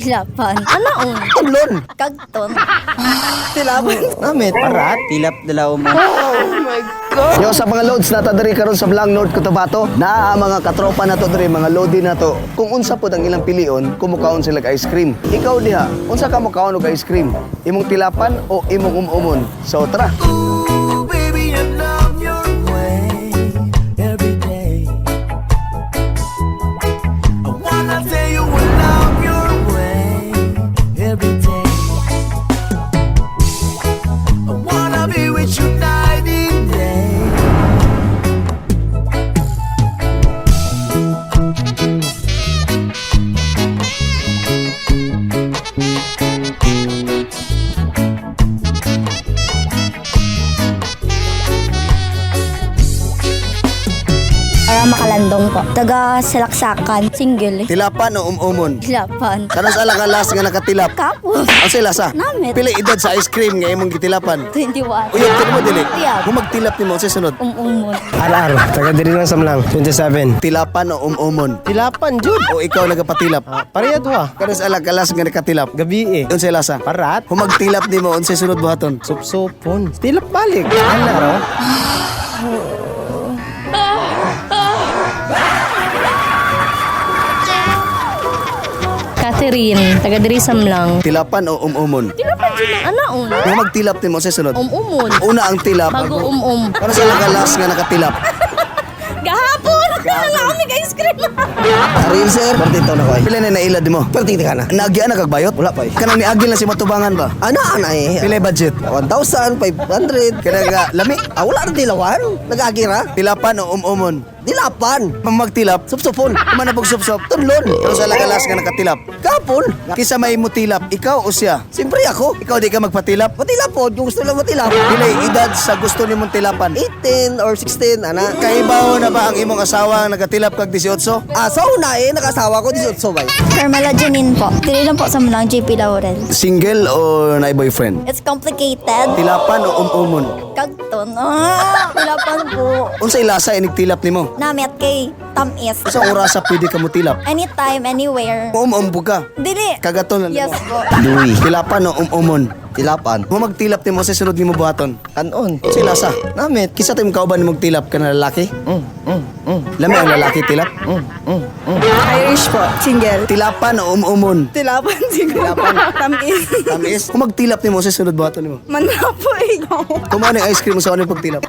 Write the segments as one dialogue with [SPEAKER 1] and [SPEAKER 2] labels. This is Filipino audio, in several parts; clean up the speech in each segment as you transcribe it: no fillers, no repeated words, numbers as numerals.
[SPEAKER 1] Tilapan. Anaon?
[SPEAKER 2] Tunlon.
[SPEAKER 1] Kagton.
[SPEAKER 2] Tilapan. Namit.
[SPEAKER 3] Parat, tilap dalaw mo.
[SPEAKER 2] Yo sa mga loads na to diri karon sa Blang North Cotabato, naa ang mga katropa na to diri, mga lodi na to. Kung unsa pod ang ilang pilion, kumukaon sila ka ice cream. Ikaw diha, unsa ka mukaon og ice cream? Imong tilapan o imong umumon? So tara.
[SPEAKER 4] Baby, I love your way every day. I wanna tell you I love your way every day. I wanna be with you night and day.
[SPEAKER 1] Para makalandong po. Taga Salaksakan. Single.
[SPEAKER 2] Tilapan o umumon?
[SPEAKER 1] Tilapan.
[SPEAKER 2] Kanos ala ka last nga nakatilap?
[SPEAKER 1] Kapo.
[SPEAKER 2] Ang sila sa?
[SPEAKER 1] Namit.
[SPEAKER 2] Pila edad sa ice cream nga imong gitilapan?
[SPEAKER 1] 21.
[SPEAKER 2] Uyog tino mo dili.
[SPEAKER 1] Tiyab.
[SPEAKER 2] Kung magtilap nimo sa sunod.
[SPEAKER 1] Umumon.
[SPEAKER 3] Arar, taga diri lang sa Mlang, 27.
[SPEAKER 2] Tilapan o umumon?
[SPEAKER 3] Tilapan, Jud.
[SPEAKER 2] O ikaw nagapatilap?
[SPEAKER 3] Pareha duha.
[SPEAKER 2] Kanos ala ka last nga nakatilap?
[SPEAKER 3] Gabi eh.
[SPEAKER 2] Unsa sila sa?
[SPEAKER 3] Parat,
[SPEAKER 2] Kung magtilap nimo unsa sunod buhaton?
[SPEAKER 3] supsupon. Tilap balik. Ana raw.
[SPEAKER 5] Catherine, taga diri sa Mlang.
[SPEAKER 2] Tilapan o umumon?
[SPEAKER 5] Tilapan dyan na anaon.
[SPEAKER 2] Kung magtilap nimo sa sunod.
[SPEAKER 5] Umumon.
[SPEAKER 2] Una ang tilap.
[SPEAKER 5] Bago
[SPEAKER 2] Kanos ala ka last nga nakatilap?
[SPEAKER 5] Gahapon! Nga kami ka-ice cream.
[SPEAKER 2] Arin sir, partito na ko ay. Pila na nailad mo? Partito ka na. Nagyan na kagbayot? Wala pa eh. Kanang niagil na si matubangan ba?
[SPEAKER 6] Ana eh.
[SPEAKER 2] Pila budget?
[SPEAKER 6] 1,500.
[SPEAKER 2] Kanang lami.
[SPEAKER 6] Wala na dilawan. Nag-agira.
[SPEAKER 2] Tilapan o umumon?
[SPEAKER 6] Dilapan.
[SPEAKER 2] Pag magtilap,
[SPEAKER 6] Supsupon.
[SPEAKER 2] kumana pag sup-sup.
[SPEAKER 6] Tunlon.
[SPEAKER 2] Pero sa lagalas nga nakatilap.
[SPEAKER 6] Kapon.
[SPEAKER 2] Kisa may mutilap, ikaw o siya?
[SPEAKER 6] Siyempre ako.
[SPEAKER 2] Ikaw di ka magpatilap?
[SPEAKER 6] Matilapod. Yung gusto lang matilap.
[SPEAKER 2] Pilay edad sa gusto ni mong tilapan?
[SPEAKER 6] 18 or 16, ana.
[SPEAKER 2] Kaibaw na ba ang imong asawa ang nagatilap kag 18?
[SPEAKER 6] So una nakasawa ko 18 ba?
[SPEAKER 1] Carmela Janine po. Dili lang po sa Malang JP Laurel.
[SPEAKER 2] Single o na boyfriend?
[SPEAKER 1] It's complicated.
[SPEAKER 2] Tilapan o umumon?
[SPEAKER 1] Kagton. Tilapan po.
[SPEAKER 2] Unsay lasa inigtilap nimo?
[SPEAKER 1] Namit kay tamis.
[SPEAKER 2] Sa orasa pwede ka mutilap?
[SPEAKER 1] Anytime, anywhere.
[SPEAKER 2] Umumbo ka?
[SPEAKER 1] Dili.
[SPEAKER 2] Kagaton lang
[SPEAKER 1] Yes
[SPEAKER 2] mo.
[SPEAKER 1] po.
[SPEAKER 2] Duy. Tilapan o umumon?
[SPEAKER 6] Tilapan.
[SPEAKER 2] Kung magtilap nimo sa sunod nimo buhaton?
[SPEAKER 6] Kanon.
[SPEAKER 2] Unsay lasa?
[SPEAKER 6] Namit.
[SPEAKER 2] Kisa tayo kauban mo tilap ka na lalaki? Lami ang lalaki tilap?
[SPEAKER 7] Irish po, single.
[SPEAKER 2] Tilapan o umumon?
[SPEAKER 7] Tilapan siguro. Tamis.
[SPEAKER 2] Tamis? Kung magtilap nimo sa sunod buhaton nimo?
[SPEAKER 7] Manla po ikaw.
[SPEAKER 2] Kumano yung ice cream mo sa ano yung pagtilap?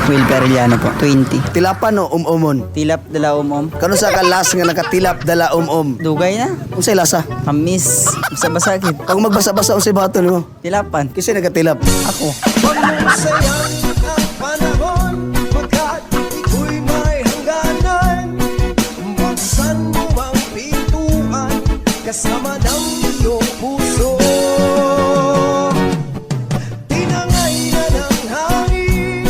[SPEAKER 3] Will Periliano po, 20.
[SPEAKER 2] Tilapan o umumon?
[SPEAKER 3] Tilap dalaw mo.
[SPEAKER 2] Kano sa kalas nga nakatilap dala
[SPEAKER 3] Dugay na.
[SPEAKER 2] Unsay lasa?
[SPEAKER 3] Amis. Sa basagid.
[SPEAKER 2] Pag magbasa-basa unsay buhaton nimo?
[SPEAKER 3] Tilapan.
[SPEAKER 2] Kasi nagatilap.
[SPEAKER 3] Ako.
[SPEAKER 4] Sayang ang panahon, pagkat ito'y may hangganan. Buksan mo ang pintuan, kasama ng iyong puso. Tinangay na ng hangin,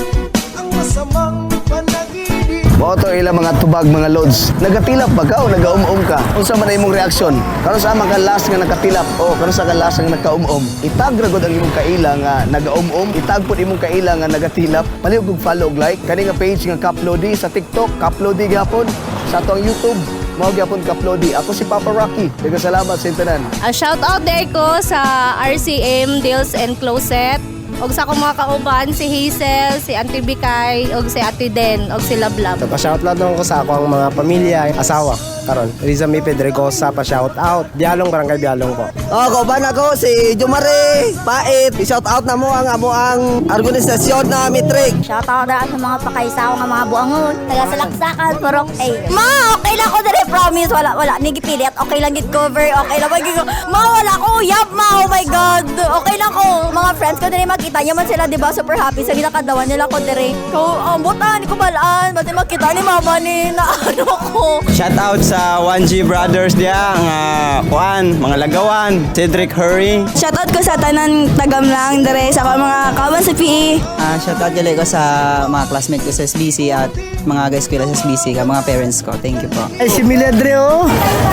[SPEAKER 4] ang masamang panaginip.
[SPEAKER 2] Boto ilang mga tubag mga loads. Nagatilap ba ka o nagaum-um ka? Unsa man imong reaksyon? Kano sa mga last nga nakatilap o kano sa last nga nagkaum-um? Itag ra gud ang imong kaila nga nagaum-um, itag pud imong kaila nga nagatilap. Palihog og follow og like kani nga page nga Kaplodi sa TikTok, Kaplodi gyapon sa atong YouTube. Mao gyapon Kaplodi. Ako si Papa Rocky. Daghang salamat sa tanan.
[SPEAKER 5] Shout out there ko sa RCM Deals and Closet. Og sa akong mga kauban, si Hazel, si Auntie Bikay, og si Ate Den, og si Lablab.
[SPEAKER 3] Pa-shoutout lang ko sa akong mga pamilya, asawa. Karon, Riza Mi Pedregosa, pa-shoutout. Bialong, Barangay Bialong po.
[SPEAKER 6] Kauban ako si Jumare Pait. I-shout out na mo ang organisasyon na Mitrig.
[SPEAKER 1] Shoutout na sa mga pakaisaw nga mga buangon. Taga Salaksakan, Purok A. Ma, okay lang ko dali, promise. Wala. Nigipilit. Okay lang git cover. Okay lang magiging. Ma, wala ko. Yap, ma. Oh my God. Okay lang ko. Mga friends ko dali makita niya man sila, di ba? Super happy. Sa ginakadawan nila ko dali. Ko, buta, di ko balaan. Ba't makita ni mama ni na ano ko.
[SPEAKER 3] Shoutout sa 1G Brothers diya, nga Juan, mga Lagawan, Cedric Hurry.
[SPEAKER 7] Shoutout ko sa tanan tagamlang dere sa mga kawan sa PE.
[SPEAKER 8] Shoutout gali ko sa mga classmate ko sa SBC at mga guys ko sa SBC, mga parents ko. Thank you po.
[SPEAKER 3] Ay, si Miladre, oh.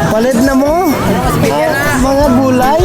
[SPEAKER 3] Palit na mo. Mga gulay.